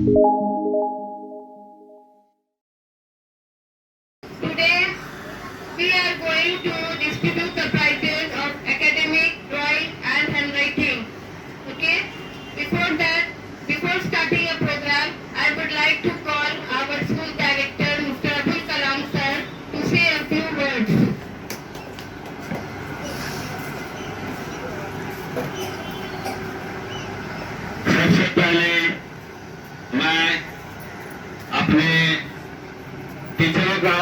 Today we are going to distribute the prizes of academic, drawing and handwriting. Okay? Before starting a program, I would like to call our school director, Mr. Abul Kalam sir, to say a few words. सबसे पहले मैं अपने टीचरों का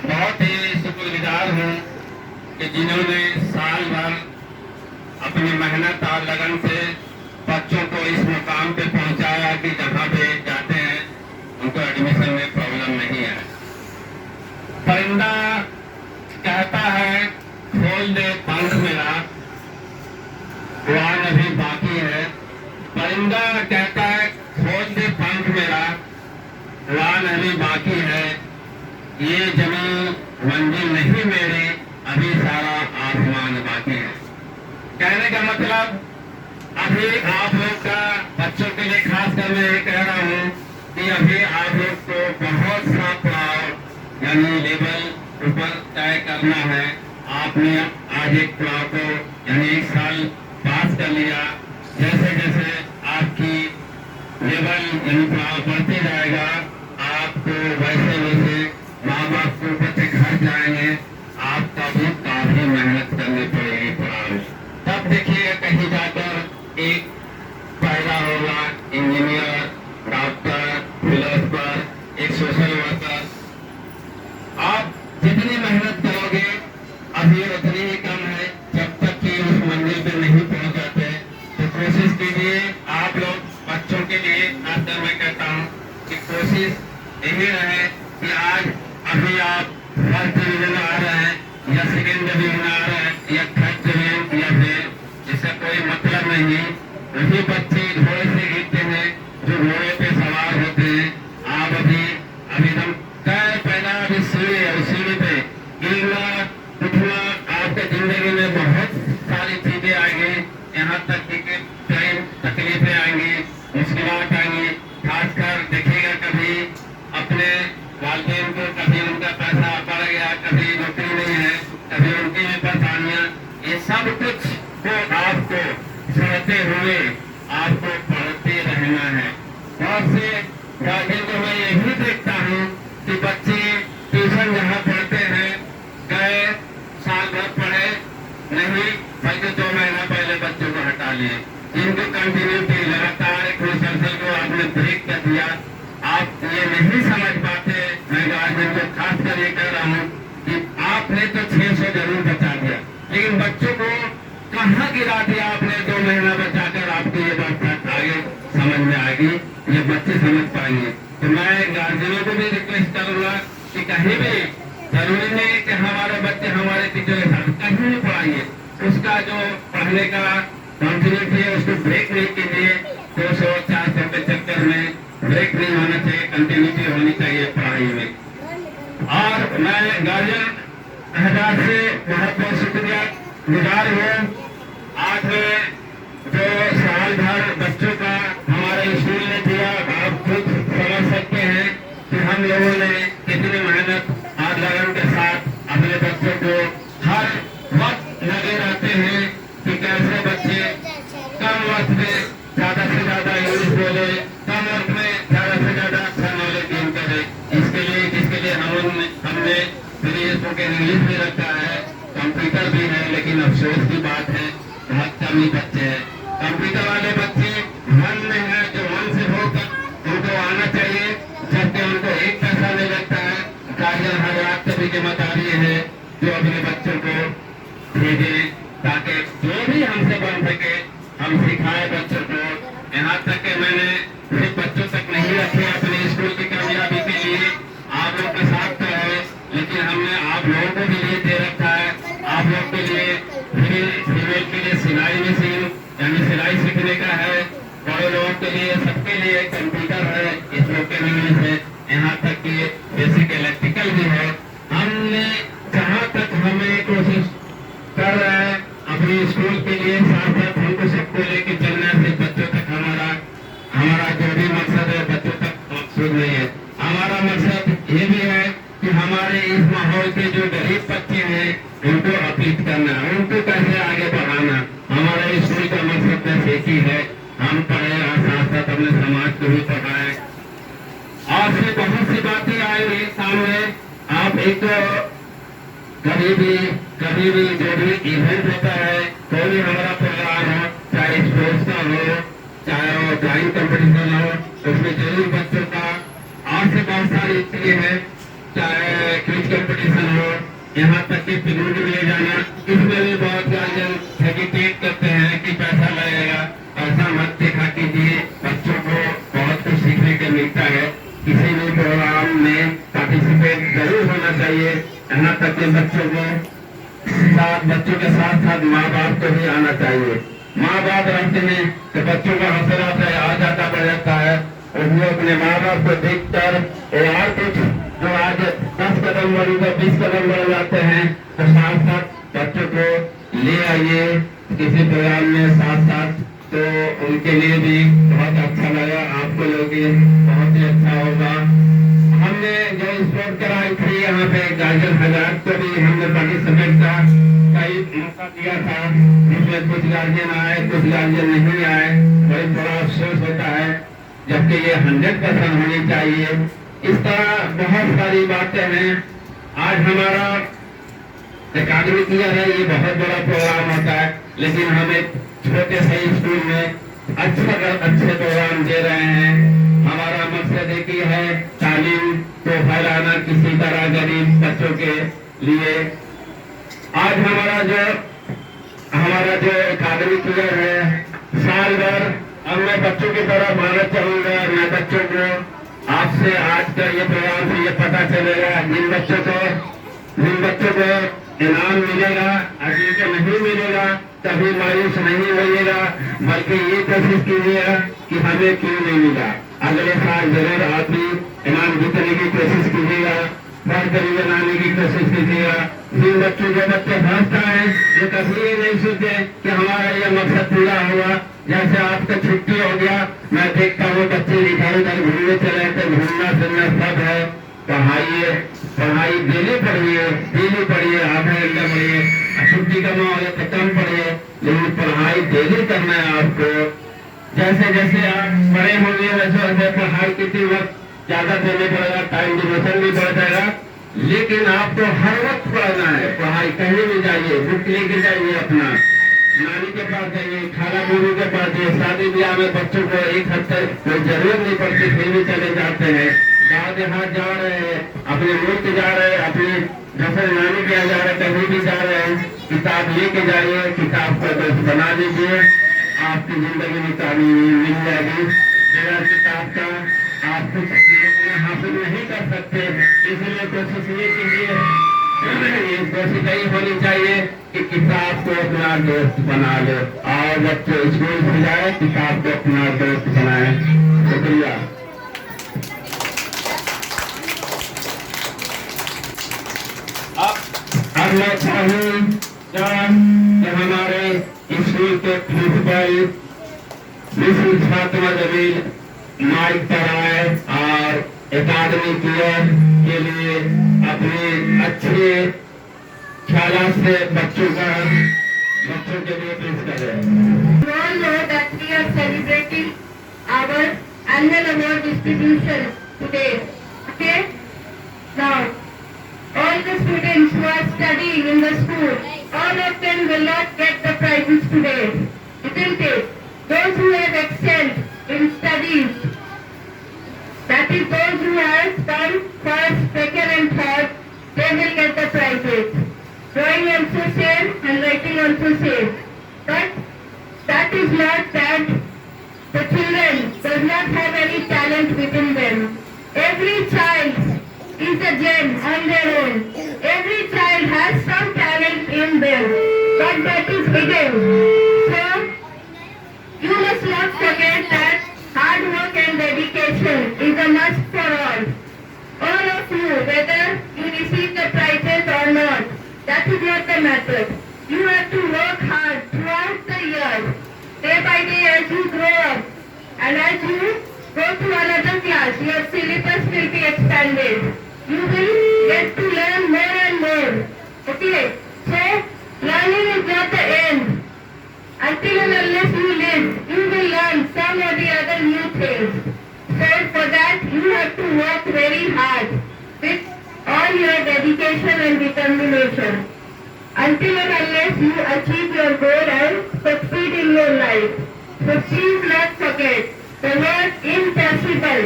बहुत ही शुक्रगुजार हूँ कि जिन्होंने साल भर अपनी मेहनत और लगन से बच्चों को इस मुकाम पे पहुंचाया कि जहाँ पे जाते हैं उनको एडमिशन में प्रॉब्लम नहीं है। परिंदा कहता है खोल दे पंख मेरा, उड़ान अभी बाकी है। परिंदा कहता है खोल दे पंख मेरा, उड़ान अभी बाकी है। ये जमीन मंजिल नहीं मेरी, अभी सारा आसमान बाकी है। कहने का मतलब अभी आप लोग का बच्चों के लिए खास कर मैं ये कह रहा हूँ कि अभी आप लोग को बहुत सा पड़ाव यानी लेवल ऊपर तय करना है। आपने आज एक पड़ाव को यानी एक साल पास कर लिया। जैसे जैसे आपकी लेवल यानी पड़ाव बढ़ते जाएगा, आपको वैसे वैसे माँ बाप के ऊपर से घर जाएंगे, आपका भी काफी मेहनत करनी पड़ेगी पड़ाव। तब देखिएगा कहीं जाकर एक पैदा होगा इंजीनियर, डॉक्टर, फिलोसफर, एक सोशल वर्कर। आप जितनी मेहनत करोगे अभी उतनी ही कम है जब तक कि उस मंजिल पे नहीं पहुंच जाते। तो कोशिश कीजिए आप लोग बच्चों के लिए, खासकर मैं कहता हूँ कि कोशिश यही रहे कि आज अभी आप फर्स्ट डिवीजन आ रहे हैं या सेकेंड डिवीजन आ रहे हैं या थर्ड डिवीजन या फिर इसका कोई मतलब नहीं। वही बच्चे घोड़े से गिरते हैं जो घोड़े पे सवार होते हैं। आप अभी हम पैर पैदा अभी सीढ़ी है, उस सीढ़ी पे गिरना उठना आपके जिंदगी में बहुत सारी चीजें आएंगी। यहाँ तक कि कई तकलीफें आएंगी, मुश्किलात आएंगी। खासकर देखिएगा कभी अपने वालिदैन को, कभी उनका पैसा बढ़ गया, कभी नौकरी नहीं है, कभी उनकी भी परेशानियां, ये सब कुछ को आपको सहते हुए आपको पढ़ते रहना है। बहुत से गार्जियन को मैं ये भी देखता हूँ कि बच्चे ट्यूशन जहाँ पढ़ते हैं गए, साल भर पढ़े नहीं, बल्कि 2 महीना पहले बच्चों को हटा लिए। जिनको कंटिन्यूटी लगातार एक मुसलसल को आपने ब्रेक कर दिया, आप ये नहीं समझ पाते। मैं गार्जियन को खास कर ये कह रहा हूँ कि आपने तो 600 जरूर बचा दिया, लेकिन बच्चों को कहाँ गिरा दिया आपने 2 महीना बचाकर। आपको ये बात आगे समझ में आएगी, ये बच्चे समझ पाएंगे। तो मैं गार्जियनों को भी रिक्वेस्ट करूंगा कि कहीं भी जरूरी नहीं कि हमारे बच्चे हमारे टीचर के साथ कहीं भी पढ़ाइए, उसका जो पढ़ने का कंटिन्यूटी है उसको ब्रेक नहीं कीजिए। 200-400 के चक्कर में ब्रेक नहीं होना चाहिए, कंटिन्यूटी होनी चाहिए पढ़ाई में। और मैं गार्जियन हजार से बहुत बहुत शुक्रिया गुजार हूँ। आज जो साल भर बच्चों का हमारे स्कूल ने दिया, आप खुद समझ सकते हैं कि हम लोगों ने कितनी मेहनत और लगन के साथ अपने बच्चों को हर वक्त लगे रहते हैं कि कैसे बच्चे कम वक्त में ज्यादा से ज्यादा इंग्लिश बोले, कम वक्त में ज्यादा से ज्यादा अच्छा नॉलेज गेन करे। जिसके लिए हमने स्पोकन इंग्लिश भी रखा है, कंप्यूटर भी है। लेकिन अफसोस की बात है बहुत कम ही बच्चे हैं। कंप्यूटर वाले बच्चे मन में है जो मन से होकर उनको आना चाहिए, जबकि उनको एक पैसा नहीं लगता है। गार्जियन हर रात की जिम्मेदारी है जो अपने बच्चों को भेजे ताकि जो भी हमसे बन सके हम सिखाए बच्चों को। यहाँ तक कि मैंने सिर्फ बच्चों तक नहीं रखे अपने स्कूल की कामयाबी के लिए, आप लोग के साथ तो है, लेकिन हमने आप लोगों को भी लिए दे रखा है। आप लोग के लिए फीमेल के लिए सिलाई मशीन यानी सिलाई सीखने का है, बड़े लोगों के लिए सबके लिए कंप्यूटर है, स्पोकन इंग्लिश है, यहाँ तक कि बेसिक इलेक्ट्रिकल भी है। हमने जहाँ तक हमें कोशिश मकसूद नहीं है। हमारा मकसद ये भी है कि हमारे इस माहौल के जो गरीब बच्चे हैं उनको अपलिफ्ट करना, उनको कैसे आगे बढ़ाना। हमारे स्कूल का मकसद बस एक ही है, हम पढ़े और साथ साथ अपने समाज को भी पढ़ाएं। आज से बहुत सी बातें आएंगी सामने। आप एक कभी भी जो भी इवेंट होता है, कोई भी हमारा प्रोग्राम हो, चाहे स्पोर्ट्स का हो, चाहे वो ड्राइंग कंपटीशन हो, उसमें जरूर बच्चों का आज से बहुत सारी चीजें हैं, चाहे क्विज कंपटीशन हो, यहाँ तक कि पिकनिक ले जाना, इसमें भी बहुत गार्जियन हेजिटेट करते हैं कि पैसा लगेगा। ऐसा मत देखा कीजिए, बच्चों को बहुत कुछ सीखने को मिलता है। किसी भी प्रोग्राम में पार्टिसिपेट जरूर होना चाहिए। यहाँ तक के बच्चों के साथ साथ माँ बाप को भी आना चाहिए। माँ बाप रहते हैं तो बच्चों का हौसला आ जाता बढ़ जाता है, और वो अपने माँ बाप को देखकर और कुछ जो आज 10 कदम बढ़ेगा 20 कदम बढ़ जाते हैं, तो साथ साथ बच्चों को ले आइए किसी प्रोग्राम में साथ साथ, तो उनके लिए भी बहुत अच्छा लगा, आपको लोग बहुत ही अच्छा होगा। हमने जो स्पोर्ट कराई थी यहाँ पे गार्जियन हजार को भी हमने पार्टिसिपेट का कई मौका दिया था, जिसमें कुछ गार्जियन आए कुछ गार्जियन नहीं आए, बड़ी थोड़ा अफसोस होता है, जबकि ये 100% होनी चाहिए। इस तरह बहुत सारी बातें हैं। आज हमारा एकेडमिक ईयर है, ये बहुत बड़ा प्रोग्राम होता है, लेकिन हम एक छोटे से स्कूल में अच्छे प्रोग्राम दे रहे हैं। हमारा मकसद एक ही है, तालीम को फैलाना किसी तरह गरीब बच्चों के लिए। आज हमारा जो एकेडमिक ईयर है, साल भर अब मैं बच्चों की तरफ भारत चाहूंगा। मैं बच्चों को आपसे आज का ये प्रोग्राम से ये पता चलेगा, जिन बच्चों को इनाम मिलेगा, अगले को नहीं मिलेगा, कभी मायूस नहीं होइएगा, बल्कि ये कोशिश कीजिएगा कि हमें क्यों नहीं मिला। अगले साल जरूर आप भी इनाम जीतने की कोशिश कीजिएगा, बढ़ कर बनाने की कोशिश कीजिएगा। जिन बच्चों के बच्चे फंसता है, ये कभी ये नहीं सोचे कि हमारा ये मकसद पूरा हुआ। जैसे आपका छुट्टी हो गया, मैं देखता हूँ बच्चे इधर उधर घूमने चले, तो घूमना फिरना सब है। पढ़ाई डेली पढ़िए, आधा घंटा पढ़िए, छुट्टी का माहौल है तो कम पढ़िए, लेकिन पढ़ाई डेली करना है आपको। जैसे जैसे आप बड़े होंगे वैसे वैसे पढ़ाई की वक्त ज्यादा देने पड़ेगा, टाइम डिवोशन भी बढ़ जाएगा, लेकिन आपको हर वक्त पढ़ना है। पढ़ाई कहीं भी जाइए, बुक लेके जाइए, अपना नानी के पास जाइए, खाला गुरु के पास जाइए। शादी ब्याह में बच्चों को एक हफ्ते कोई जरूरत नहीं पड़ती, फिर भी चले जाते हैं। गाँव देहात जा रहे हैं, अपने मुल्क जा रहे हैं, अपने जैसे नानी के यहाँ जा रहे हैं, कहीं भी जा रहे हैं, किताब लेके जाइए, किताब को दोस्त बना लीजिए, आपकी जिंदगी में तालीम मिल जाएगी। बिना किताब का आप कुछ हासिल नहीं कर सकते, इसलिए कोशिश ये कीजिए, कोशिश यही होनी चाहिए कि किताब को अपना दोस्त बना लो, और बच्चे स्कूल से जाए किताब को अपना दोस्त बनाए। शुक्रिया। अब मैं चाहूँ कि हमारे स्कूल के principal Mrs Fatima Jameel mic पर आए और एकेडमिक ईयर के लिए अपने अच्छे ख्याल से बच्चों के लिए पेश करें। We all know that we are celebrating our annual award distribution today. Okay? Now, all the students who are studying in the school, all of them will not get the prizes today, isn't it? Those who have excelled in studies, that is those who have come first, second and third, they will get the prizes. Drawing also same and writing also same. But that is not that the children does not have any talent within them. Every child is a gem on their own. Every child has some talent in them, but that is hidden. So, you must not forget that hard work and dedication is a must for all. All of you, whether you receive the prizes or not, that is not the matter. You have to work hard throughout the year, day by day as you grow up, and as you go to another another class, your syllabus will be expanded. You will get to learn more and more. Okay? So, learning is not the end. Until and unless you live, you will learn some or the other new things. So, for that, you have to work very hard with all your dedication and determination. Until and unless you achieve your goal and succeed in your life. So please not forget the word impossible.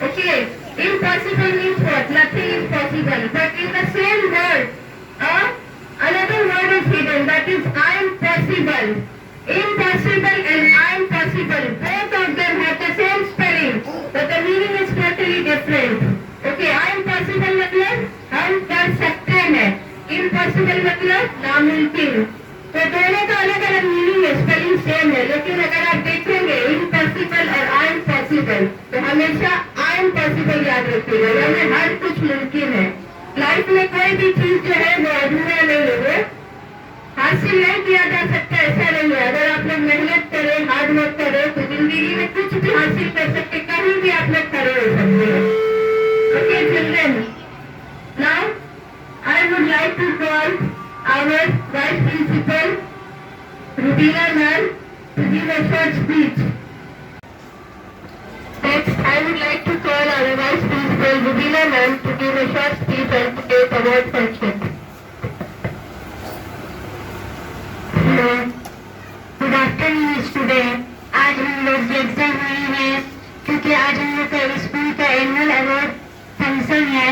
Okay, impossible means what? Nothing is possible. But in the same word, another word is hidden. That is I am possible. Impossible and I am possible. Both of them have the same spelling, but the meaning is totally different. Okay, I am possible मतलब हम कर सकते हैं. Impossible मतलब नामुमकिन. तो दोनों का अलग अलग मीनिंग है, स्पेलिंग सेम है, लेकिन अगर आप देखेंगे इम्पॉसिबल और आई एम पॉसिबल तो हमेशा आई एम पॉसिबल याद रखिएगा, यानी हर कुछ मुमकिन है. लाइफ में कोई भी चीज जो है वो अधूरा नहीं है, वो हासिल नहीं किया जा सकता ऐसा नहीं है. अगर आप लोग मेहनत करें, हार्ड वर्क करें तो जिंदगी में कुछ भी हासिल कर सकते, कहीं भी आप लोग खड़े हो सकते हैं. Okay children, now I would like to call our Vice Principal, Rubina ma'am, to give a short speech. Next, I would like to call our Vice Principal, Rubina ma'am, to give a short speech and to take award function. Good afternoon, student. आज हम लोग exam हुई है क्योंकि आज हम लोग का स्कूल का एनुअल अवार्ड फंक्शन है.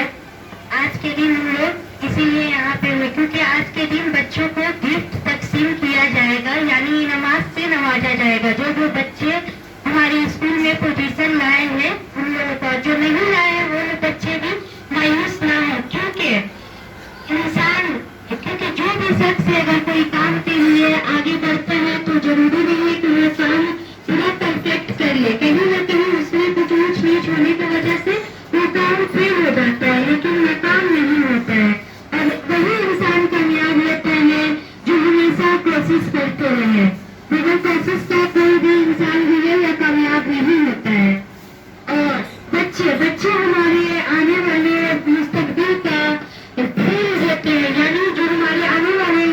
आज के दिन हम लोग इसीलिए यहाँ पे हुए क्योंकि आज के दिन बच्चों को गिफ्ट तकसीम किया जाएगा, यानी इनामात से नवाजा जाएगा. जो जो बच्चे हमारे स्कूल में पोजीशन लाए हैं उन लोगों को, जो नहीं लाए हैं वो लोग बच्चे भी मायूस ना हो, क्योंकि इंसान क्योंकि जो भी शख्स अगर कोई काम के लिए आगे बढ़ता है तो जरूरी नहीं है कि वो काम पूरा परफेक्ट कर ले. कहीं ना कहीं उसमें कुछ ऊंच नीच होने की वजह से वो काम फेल हो जाता है, लेकिन वो काम नहीं होता है. वही इंसान कामयाब होता है जो हमेशा कोशिश करते रहे. बगैर कोशिश का कोई भी इंसान रियल या कामयाब नहीं होता है. और बच्चे हमारे आने वाले मुस्तकबिल का फूल होते हैं, यानी जो हमारे आने वाले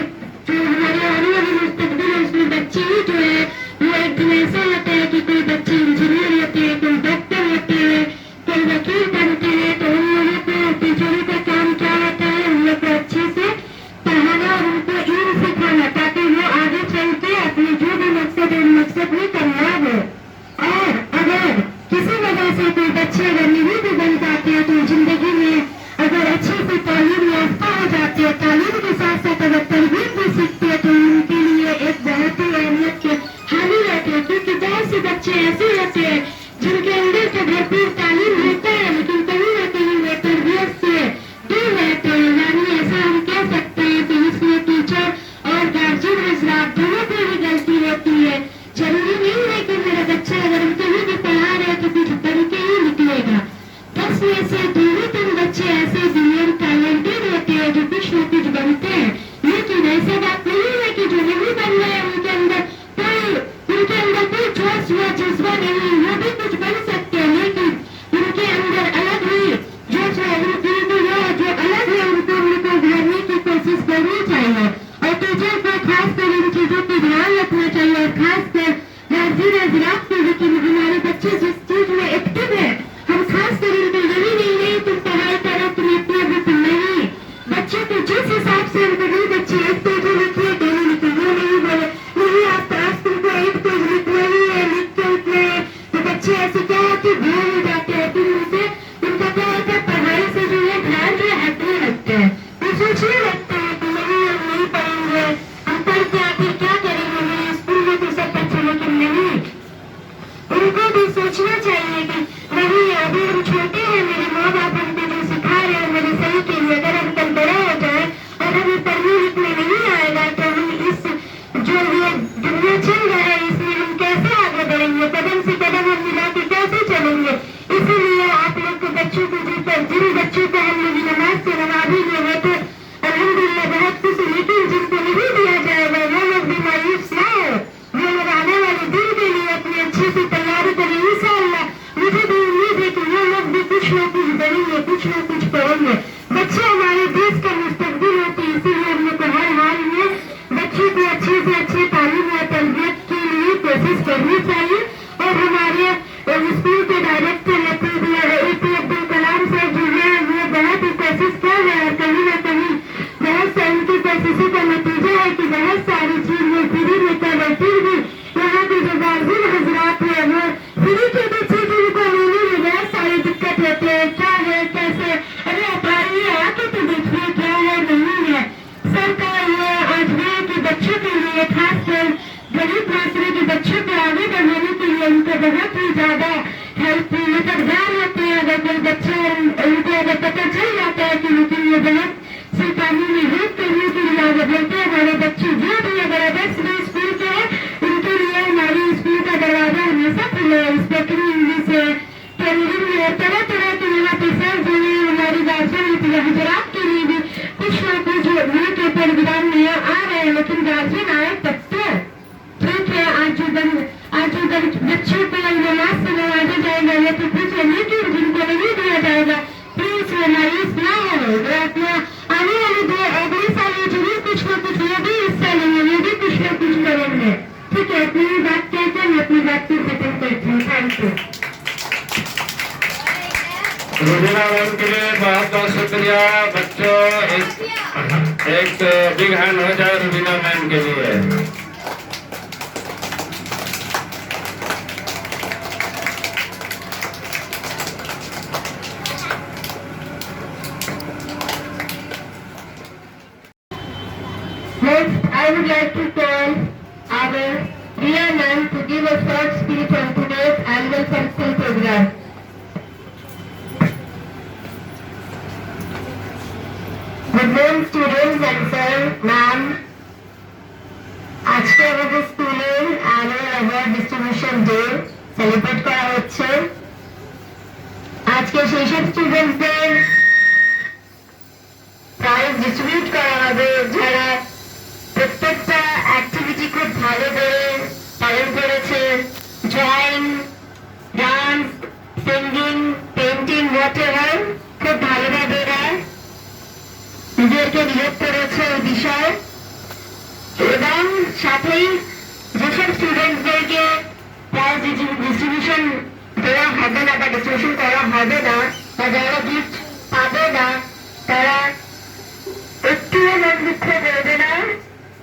मुस्तकबिल है उसमें बच्चे ही जो है वो एक दिन ऐसा होता है कि कोई बच्चे इंजीनियर होते हैं, कोई डॉक्टर होते हैं, कोई वकील बनते हैं. तो उन लोगों को टीचरों का काम क्या होता है, उन लोग को अच्छे से पढ़ाना और उनको इल्म सिखाना ताकि वो आगे चल के अपने जो भी मकसद है उन मकसद में कामयाब हो. और अगर किसी वजह से कोई बच्चे अगर नहीं भी बन पाते हैं तो जिंदगी में अगर अच्छे से तालीम याफ्ता हो जाते हैं, तालीम के साथ साथ अगर तरबियत भी सीखते हैं तो उनके लिए एक बहुत ही अहमियत के हानि रहते हैं. क्योंकि बहुत से बच्चे ऐसे होते हैं जिनके अंदर तो भरपूर तालीम होता है लेकिन कहीं ना कहीं वो तरबियत से दूर रहते हैं. यानी ऐसा हम कह सकते हैं कि इसमें टीचर और गार्जियन हजरात दोनों की भी गलती होती है. जरूरी नहीं है कि मेरा बच्चा अगर हम कहीं भी पढ़ा रहे तो कुछ पढ़ के ही निकलेगा. 10 में से 2-3 बच्चे ऐसे बिलियन टैलेंटेड होते हैं जो कुछ न कुछ बनते हैं, लेकिन ऐसा बात नहीं है कि जो नहीं बन रहे हैं उनके अंदर कोई जोश या जज्बा नहीं, वो भी कुछ बन सकते हैं, लेकिन उनके अंदर अलग ही जोश है, उनको जो अलग है उनको उभरने की कोशिश करनी चाहिए. और टीचर को खासकर इन चीजों पर ध्यान रखना चाहिए और खासकर गार्जियन हजरात को भी कि हमारे बच्चे जिस चीज में एक्टिव है हम खासकर इनको यही नहीं तुम पढ़ाई करो तुम इतने भी नहीं. बच्चे को जिस हिसाब से उनको नहीं बच्चे एक पेज लिखिए दोनों लिखिए वो नहीं बोले नहीं आज तुमको एक पेज लिखना ही है, लिख के उतने तो बच्चे ऐसे क्या है कि भूल हो जाते हैं. फिर उनसे उनका क्या होता है पढ़ाई से जो है ध्यान जो हटने लगते हैं, वो सोचने लगते हैं कि नहीं हम नहीं पढ़ेंगे, हम पढ़ के आखिर क्या करेंगे, मेरे स्कूल में तो सब बच्चे, लेकिन नहीं उनको भी सोचना चाहिए कि नहीं अभी हम छोटे हैं, मेरे माँ बाप हमको जो सिखा रहे हैं मेरे सही के लिए, अगर हम कल बड़ा हो जाए और हमें पढ़ने लिखने नहीं आएगा तो हम इस जो ये दुनिया चल रहा है इसमें हम कैसे आगे बढ़ेंगे, कदम से कदम हम मिला के कैसे चलेंगे. इसीलिए आप लोग को बच्चों को जिन बच्चों को हम लोग नमाज से नवाजी हुए तो अल्हम्दुलिल्लाह बहुत कुछ, लेकिन जिनको नहीं दिया जाएगा वो लोग भी मायूस ना हो, वो लोग आने वाले दिन के लिए अपनी अच्छे से तैयारी करें. इंशाअल्लाह मुझे भी उम्मीद है ना कुछ बनेंगे, कुछ ना कुछ करेंगे। बच्चे हमारे देश का मुस्तकबिल होते हैं, इसीलिए हम लोग को हर हाल में बच्चों को अच्छे से अच्छे तालीम और तरबियत के लिए कोशिश करनी चाहिए। और हमारे स्कूल के डायरेक्टर APJ अब्दुल कलाम साहब जो है वो बहुत ही कोशिश कर रहे हैं। कहीं ना कहीं बहुत सारी उनकी कोशिशों का नतीजा है कि बहुत सारी चीज वो फ्री में कर रहे, फिर भी यहाँ के जो गार्जियन हजरात है वो फ्री के बच्चे को उनको लेने में बहुत सारी दिक्कत होती है। क्या है कैसे, अरे आप आइए आके तो देखिए क्या है नहीं है। सरकार ये आज भी के बच्चों के लिए खासकर गरीब माशरे के बच्चों को आगे बढ़ाने के लिए उनको बहुत ही ज्यादा हेल्प मददगार होते हैं। अगर कोई बच्चा उनको अगर पता चल जाता है कि लेकिन ये गलत से कानूनी हेल्प करने के लिए आगे बढ़ते हैं हमारे बच्चे जो भी अगर अदर्स में स्कूल के हैं उनके लिए हमारी स्कूल का दरवाजा हमेशा खुला है। स्पोकन इंग्लिश है, टेलरिंग है, तरह तरह के यहाँ पे सर जो है हमारी गार्जियन हजरात के लिए भी कुछ ना कुछ मिल के प्रोग्राम में आ रहे हैं। लेकिन गार्जियन आए तब तो ठीक है। आज उधर बच्चों को नमाज से नवाजा जाएगा या तो कुछ लेकिन जिनको नहीं दिया जाएगा प्लीज मायूस ना हो। अपना आने वाले अगले साल ये जरूर कुछ ना कुछ ये भी हिस्सा लेंगे, ये भी कुछ ना कुछ करेंगे। ठीक है, अपनी बात कहते हैं, मैं अपनी बात को खत्म करती हूँ। Thank you. रुबीना मैम के लिए बहुत बहुत शुक्रिया। बच्चों एक बिग हैंड हो जाए रुबीना मैम के लिए। Next, I would like to call our Riya ma'am to give a short speech on today's annual function program. Good morning students and sir, ma'am. আজকে আমাদের স্কুলের annual award distribution day celebrate করা হচ্ছে। আজকে সেই সব স্টুডেন্টদের প্রাইজ ডিস্ট্রিবিউট করা হবে যারা প্রত্যেকটা অ্যাক্টিভিটি খুব ভালো করে পালন করেছে। Drawing, dance, singing, painting, whatever খুব ভালোভাবে এরা নিজেকে নিয়োগ করেছে এই বিষয়ে। এবং সাথেই যেসব স্টুডেন্টদেরকে প্রাইজ ডিস্ট্রিবিউশন দেওয়া হবে না বা ডিস্ট্রিবিউশন করা হবে না বা যারা গিফট পাবে না তারা একটুও মন দুঃখ করবে না,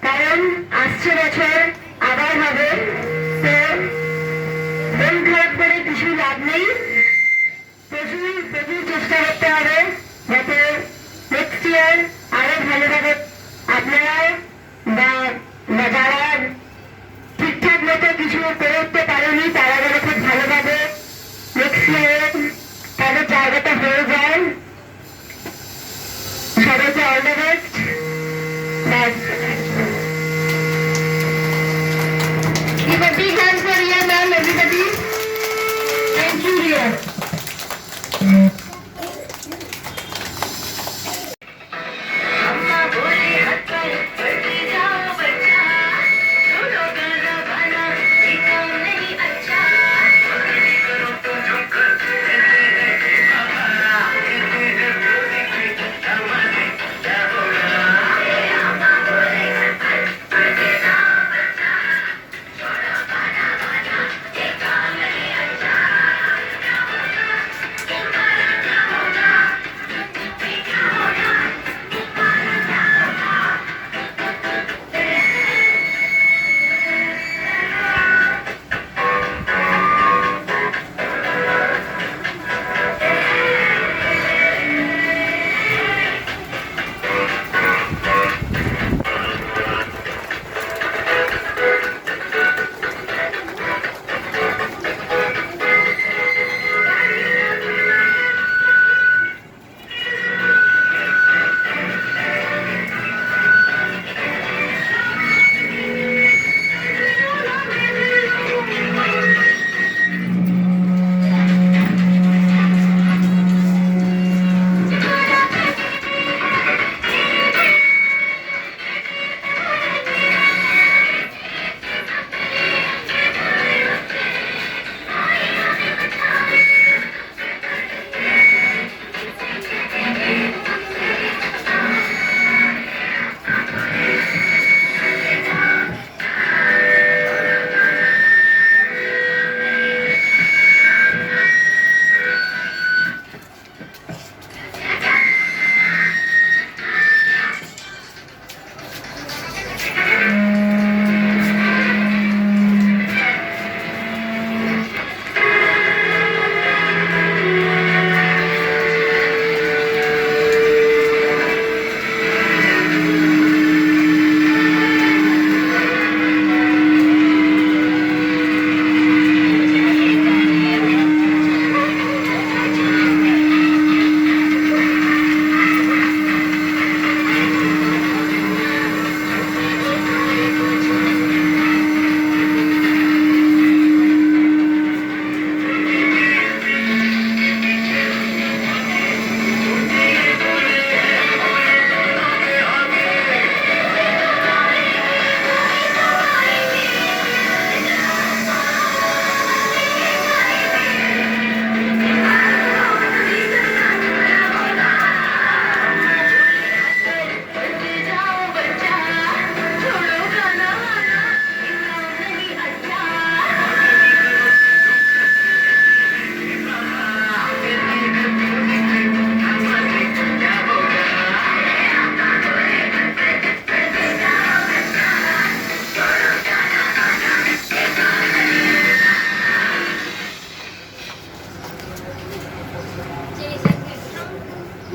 কারণ আসছে বছর আবার হবে। তো মন খারাপ করে কিছু লাভ নেই, প্রচুর চেষ্টা করতে হবে যাতে নেক্সট ইয়ার আরো ভালোভাবে আপনারাও বা যারা ঠিকঠাক মতো কিছু করে উঠতে পারেনি তারা যেন খুব ভালোভাবে নেক্সট ইয়ারে তাদের জায়গাটা হয়ে যায়। সবাইকে all the best. Give a big hand for Riya ma'am, everybody. Thank you, Riya.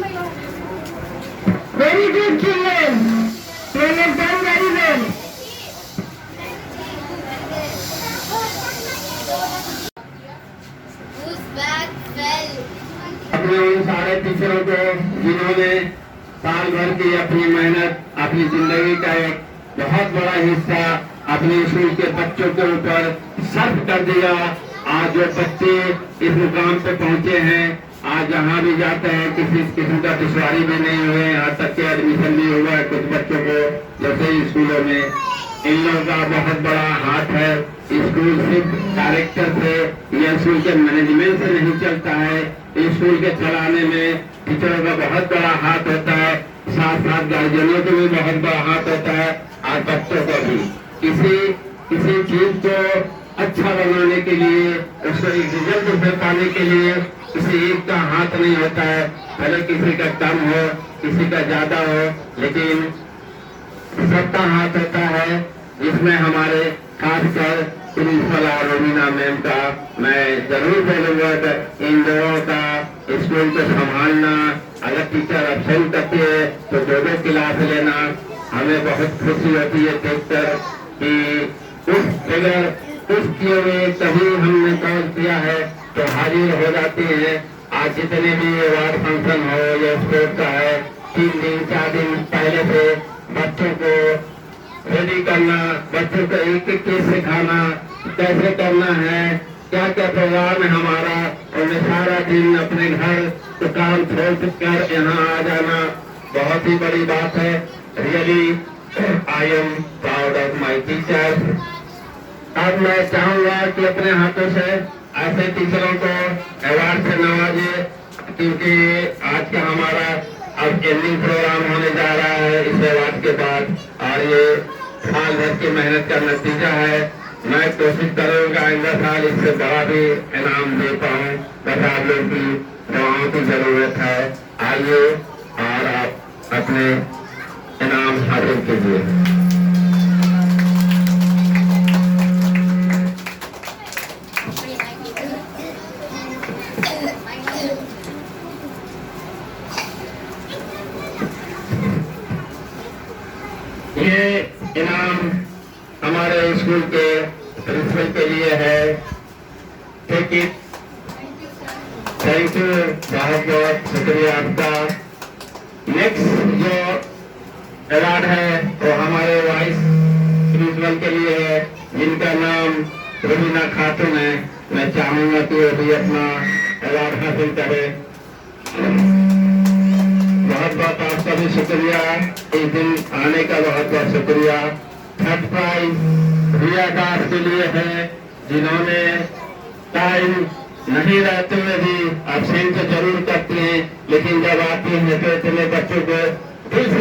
Very good children. You have done very well. Whose bag fell? अपने उन सारे टीचरों को जिन्होंने साल भर की अपनी मेहनत, अपनी जिंदगी का एक बहुत बड़ा हिस्सा अपने स्कूल के बच्चों के ऊपर सर्व कर दिया। आज जो बच्चे इस मुकाम पे पहुंचे हैं, आज जहाँ भी जाते हैं किसी किस्म का दुश्वारी भी नहीं हुए, यहाँ तक के एडमिशन भी हुआ है कुछ बच्चों को जैसे स्कूलों में। इन लोगों का बहुत बड़ा हाथ है। स्कूल सिर्फ डायरेक्टर से या स्कूल के मैनेजमेंट से नहीं चलता है, स्कूल के चलाने में टीचरों का बहुत बड़ा हाथ होता है, साथ साथ गार्जियनों का भी बहुत बड़ा हाथ होता है और बच्चों का भी। किसी चीज को अच्छा बनाने के लिए, उसको एक रिजल्ट से पाने के लिए किसी एक का हाथ नहीं होता है, भले किसी का कम हो किसी का ज्यादा हो, लेकिन सबका हाथ होता है। इसमें हमारे खासकर प्रिंसिपल और रोमीना मैम का मैं जरूर बोलूंगा कि इन लोगों का स्कूल को संभालना, अगर टीचर एब्सेंट करते हैं तो दो क्लास लेना, हमें बहुत खुशी होती है देखकर कि उस किए हुए कभी हमने कॉल किया है तो हाजिर हो जाती है। आज जितने भी वार्ड फंक्शन हो या स्पोर्ट का है, 3 दिन 4 दिन पहले से बच्चों को रेडी करना, बच्चों को एक एक चीज सिखाना, कैसे करना है, क्या क्या प्रोग्राम है हमारा, और मैं सारा दिन अपने घर दुकान छोड़ कर यहाँ आ जाना बहुत ही बड़ी बात है। Really I am proud of my teachers. अब मैं चाहूंगा कि अपने हाथों से ऐसे टीचरों को अवार्ड से नवाजे, क्योंकि आज का हमारा अब एंडिंग प्रोग्राम होने जा रहा है इस अवार्ड के बाद, और ये साल भर की मेहनत का नतीजा है। मैं कोशिश करूंगा आइंदा साल इससे बड़ा भी इनाम दे पाऊँ, बस आप लोगों की दवाओं की जरूरत है। आइए और आप अपने इनाम हासिल कीजिए। ये इनाम हमारे स्कूल के प्रिंसिपल के लिए है। Take it. थैंक यू, बहुत बहुत शुक्रिया आपका। नेक्स्ट जो अवार्ड है वो हमारे वाइस प्रिंसिपल के लिए है, जिनका नाम रुबीना खातून है। मैं चाहूंगा कि वो भी अपना अवार्ड हासिल करे। बहुत बहुत आपका भी शुक्रिया, इस दिन आने का बहुत बहुत शुक्रिया। थर्ड प्राइज रिया दास के लिए है, जिन्होंने टाइम नहीं रहते हुए भी एब्सेंट जरूर करती हैं, लेकिन जब आती हैं तो इतने बच्चों को फिर से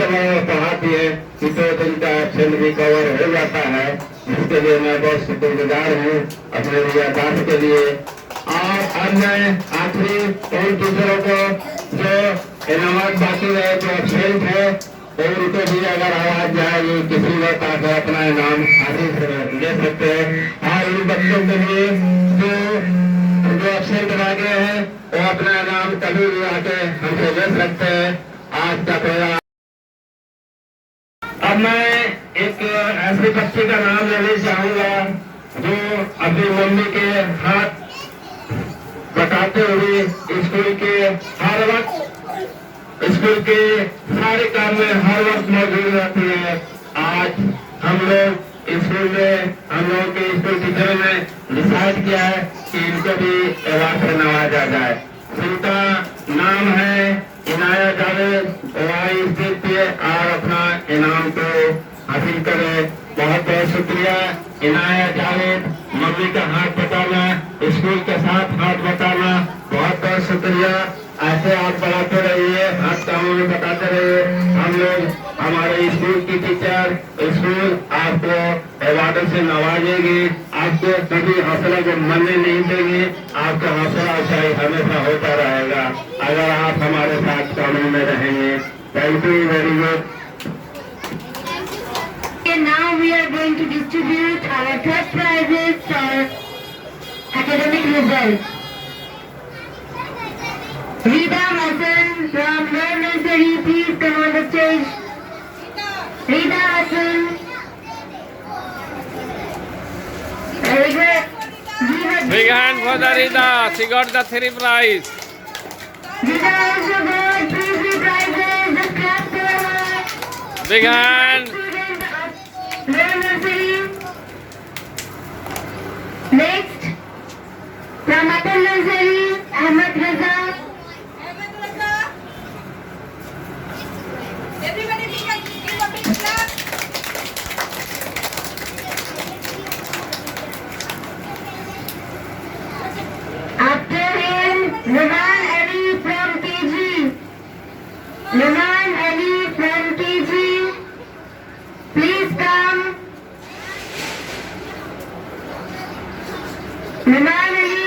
पढ़ाती है कि 2 दिन का एब्सेंट भी कवर हो जाता है, जिसके लिए मैं बहुत शुक्रगुजार हूँ अपने रिया दास के लिए। और अब मैं आखिरी उन टीचरों को जो इनामत बाकी रहे, जो एब्सेंट है, और उनको भी अगर आवाज जाएगी किसी वक्त आकर अपना इनाम हासिल ले सकते हैं। और उन बच्चों के लिए जो एब्सेंट रह गए हैं वो अपना इनाम कभी भी आके हमसे ले सकते हैं। आज का प्रोग्राम अब मैं एक ऐसे बच्चे का नाम लेने चाहूंगा जो अपनी मम्मी के हाथ बताते हुए स्कूल के हर वक्त, स्कूल के सारे काम में हर वक्त मौजूद रहती है। आज हम लोग स्कूल में, हम लोग के स्कूल टीचरों ने डिसाइड किया है कि इनको भी अवार्ड से नवाजा जाए। उनका नाम है इनाया जावेद। वाई स्टेट पे और अपना इनाम को हासिल करे। बहुत बहुत शुक्रिया इनाया जावेद। मम्मी का हाथ बताना, स्कूल के साथ हाथ बताना, बहुत बहुत शुक्रिया। ऐसे आप बढ़ाते रहिए, हाथ कामों में बताते रहिए। हम लोग, हमारे स्कूल की टीचर, स्कूल आपको अवार्डों से नवाजेगी, आपको कभी हौसला को मरने नहीं देंगे, आपका हौसला अफजाई हमेशा होता रहेगा अगर आप हमारे साथ कानून में रहेंगे। Thank you very much. Now we are going to distribute our third prizes for academic results. Rida Hassan from nursery, please come on the stage. Rita Hassan. Very good. Big hand for the Rita. She got the 3 prize. Rita also good. 3 prizes. Just clap for her. Big hand. Student of lower nursery. Next, from upper nursery, Ahmed Raza. Everybody give a big clap. After him, Numan Ali from KG. Numan Ali from KG. Please come. Numan Ali.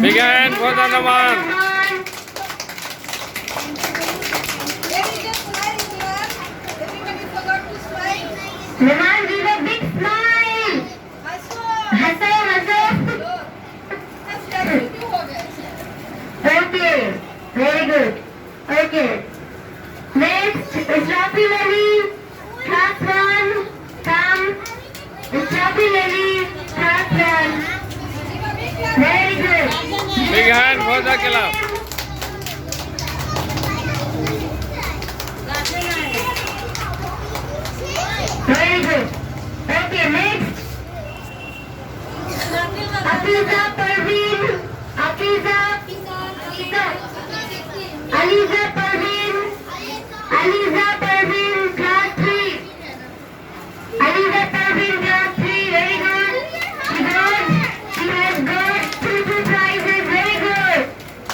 Big hand for the Naman. Everybody smile here. Everybody forgot to smile. Numan, give a big smile. Hasso. Hasso, hasso. Okay, very good. Okay. Next, Israfil Ali, class 1. Come. Israfil Ali, class 1. Very good. Big hand for the club. Very good. Okay, next. Afiza Parveen. Afiza. Aliza Parveen. Aliza Parveen, class 3. Aliza Parveen, class 3. Very good. She good. She has good 2 prizes. Very good.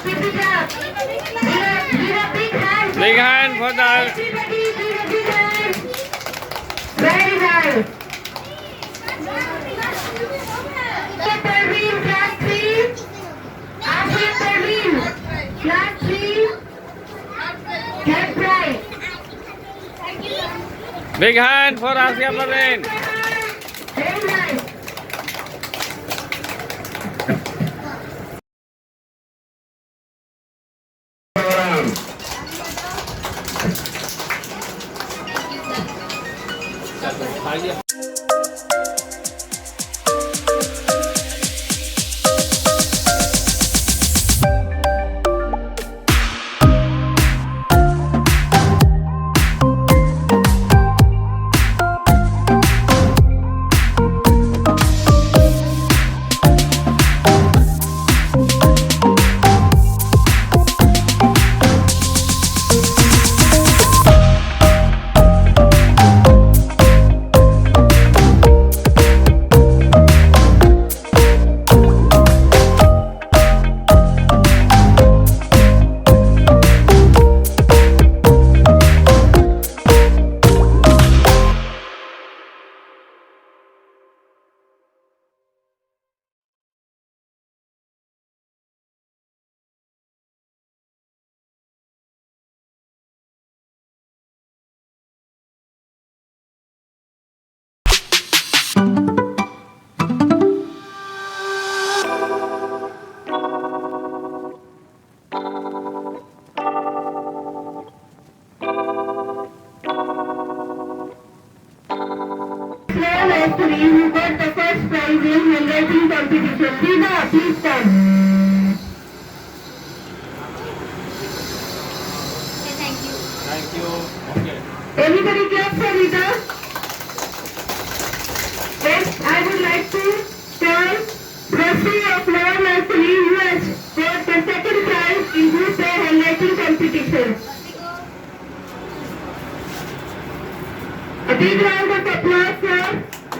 Keep it up. Give a big hand. Big hand for the Everybody give a big hand. Very nice. Asif Parveen, class 3. Asif Parveen, class 3. Third prize. big hand for Asia Parveen. Very nice. Who got the first prize in handwriting competition. Rita, please come. Thank you. Thank you. Okay. Everybody clap for Rita. Next, I would like to call Rosie of Lower Nursery who has got the second prize in group A handwriting competition. A big round of applause for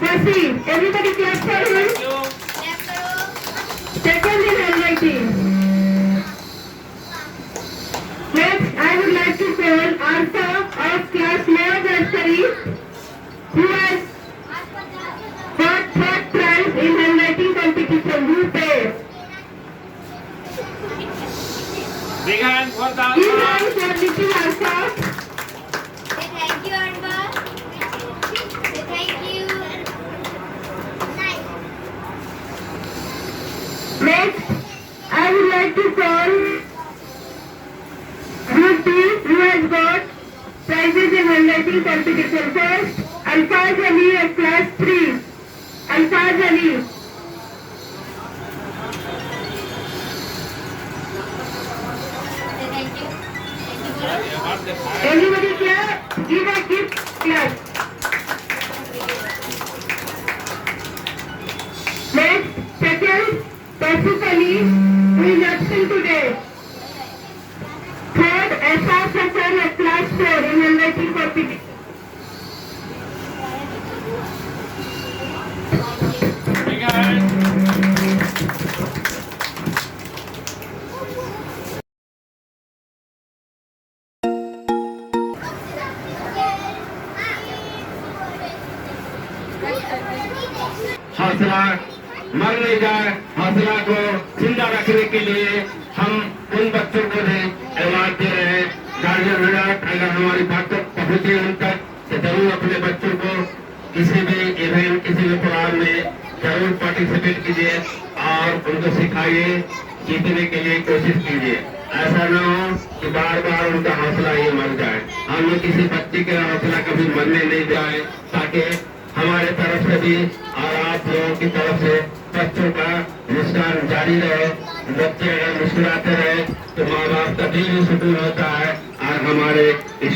Rosie. Everybody clap for her. Thank you. Clap karo. Second in handwriting. Next, I would like to call Arsa of class Lower Nursery who has got third prize in handwriting competition. Group A. Big hand for the Big round for little Arsa. Say thank you, Anba. Say thank you. Next, I would like to call Group B, who has got prizes in handwriting competition. First, Alfaz Ali of class 3. Alfaz Ali. Say thank you. Thank you, बोलो. Anybody clap? Give a gift clap. Next, second, Taufik Ali, who is absent today. Third, Asaf Hassan of class 4 in handwriting competition. Big hand. हौसला मर नहीं जाए, हौसला को जिंदा रखने के लिए हम उन बच्चों को भी अवार्ड दे रहे हैं। गार्जियन हजरात, अगर हमारी बात तक पहुंचे उन तक, तो जरूर अपने बच्चों को किसी भी इवेंट, किसी भी प्रोग्राम में जरूर पार्टिसिपेट कीजिए और उनको सिखाइए, जीतने के लिए कोशिश कीजिए। ऐसा न हो कि बार बार उनका हौसला ही मर जाए। हमें किसी बच्चे का हौसला कभी मरने नहीं जाए, ताकि हमारे तरफ से भी और आप लोगों की तरफ से बच्चों का मुस्कान जारी रहे। बच्चे अगर मुस्कुराते रहे तो माँ बाप का दिल भी सुकून होता है और हमारे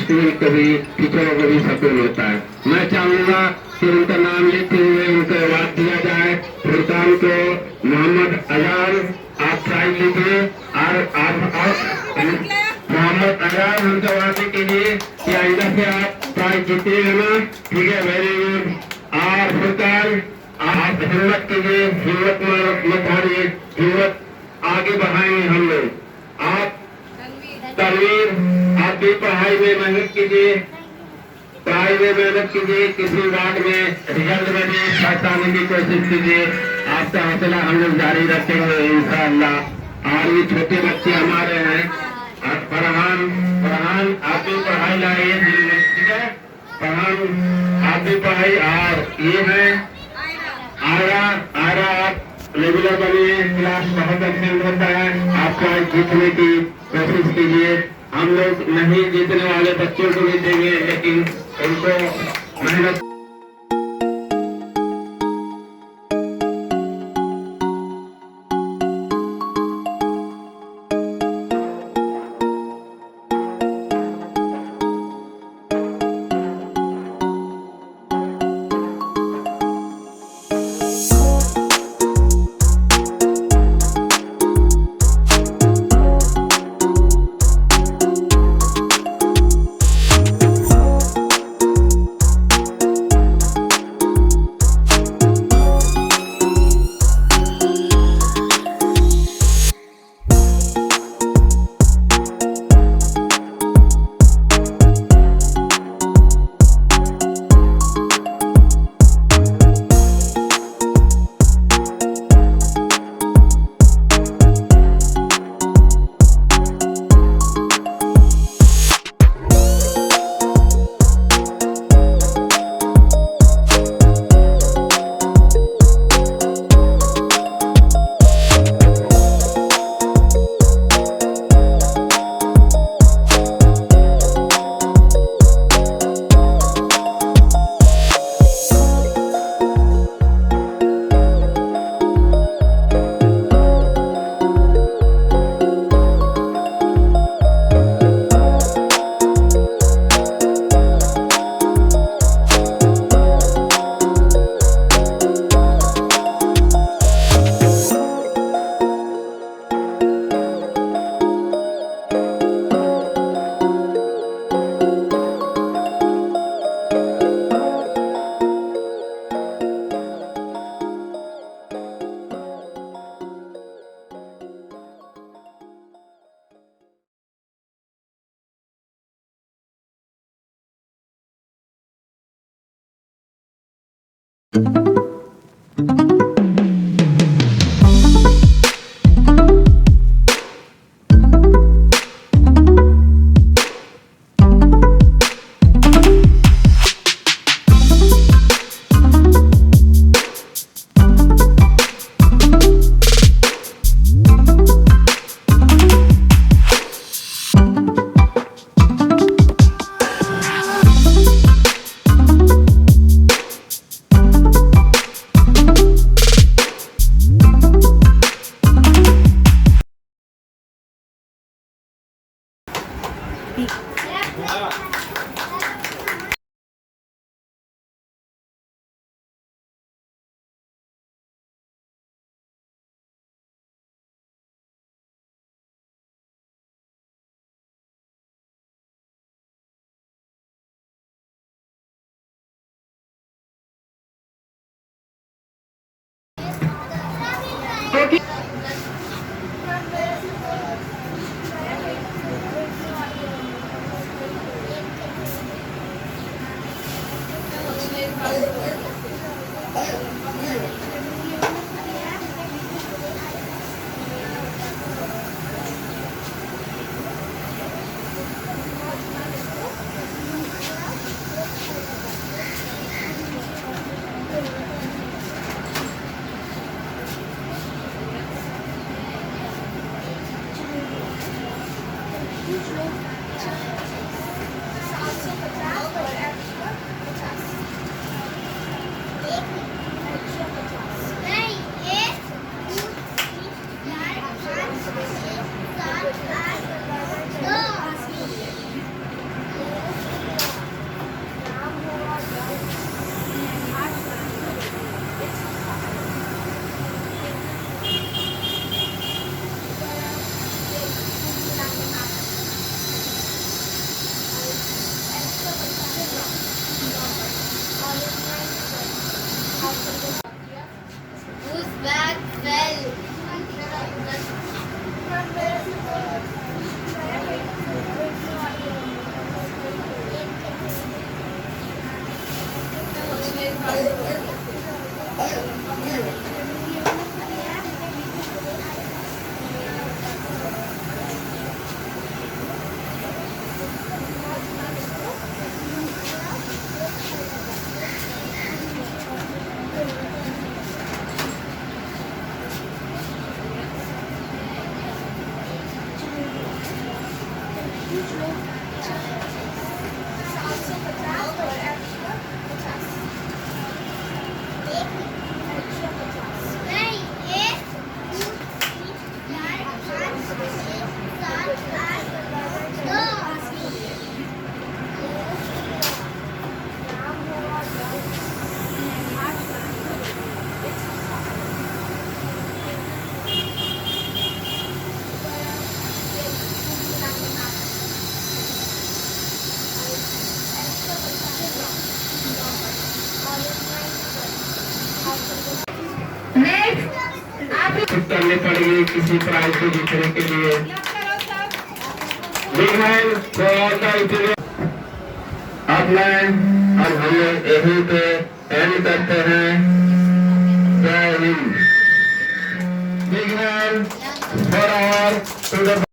स्कूल को भी, टीचरों को भी सुकून होता है। मैं चाहूंगा कि उनका नाम लेते हुए उनको अवार्ड दिया जाए। फुरकान को मोहम्मद अजान आप प्राइज लीजिए और मोहम्मद अजान उनका वादे के लिए कि आइंदा से आप प्राइज जीतिएगा ना। ठीक है, वेरी गुड। और फुरकान आप हिम्मत कीजिए, हिम्मत मत हारिए, हिम्मत आगे बढ़ाएंगे हम लोग। आप तनवीर, आप भी पढ़ाई में मेहनत कीजिए, पढ़ाई में मेहनत कीजिए, किसी वार्ड में रिजल्ट में फर्स्ट आने की कोशिश कीजिए। आपका हौसला हम लोग जारी रखेंगे इंशाअल्लाह। और ये छोटे बच्चे हमारे हैं, और फरहान आप भी पढ़ाई लाइए, ठीक है। फरहान आप भी पढ़ाई। और ये है आयरा, आप रेगुलर बनिए, क्लास बहुत अच्छे होता है। आपका जीतने की कोशिश कीजिए। हम लोग नहीं जीतने वाले बच्चों को भी देंगे, लेकिन उनको मेहनत नेक्स्ट आप करनी पड़ेगी किसी प्राइज को जीतने के लिए। अब हम लोग यहीं पे एंड करते हैं। Jai Hind. Big hand for our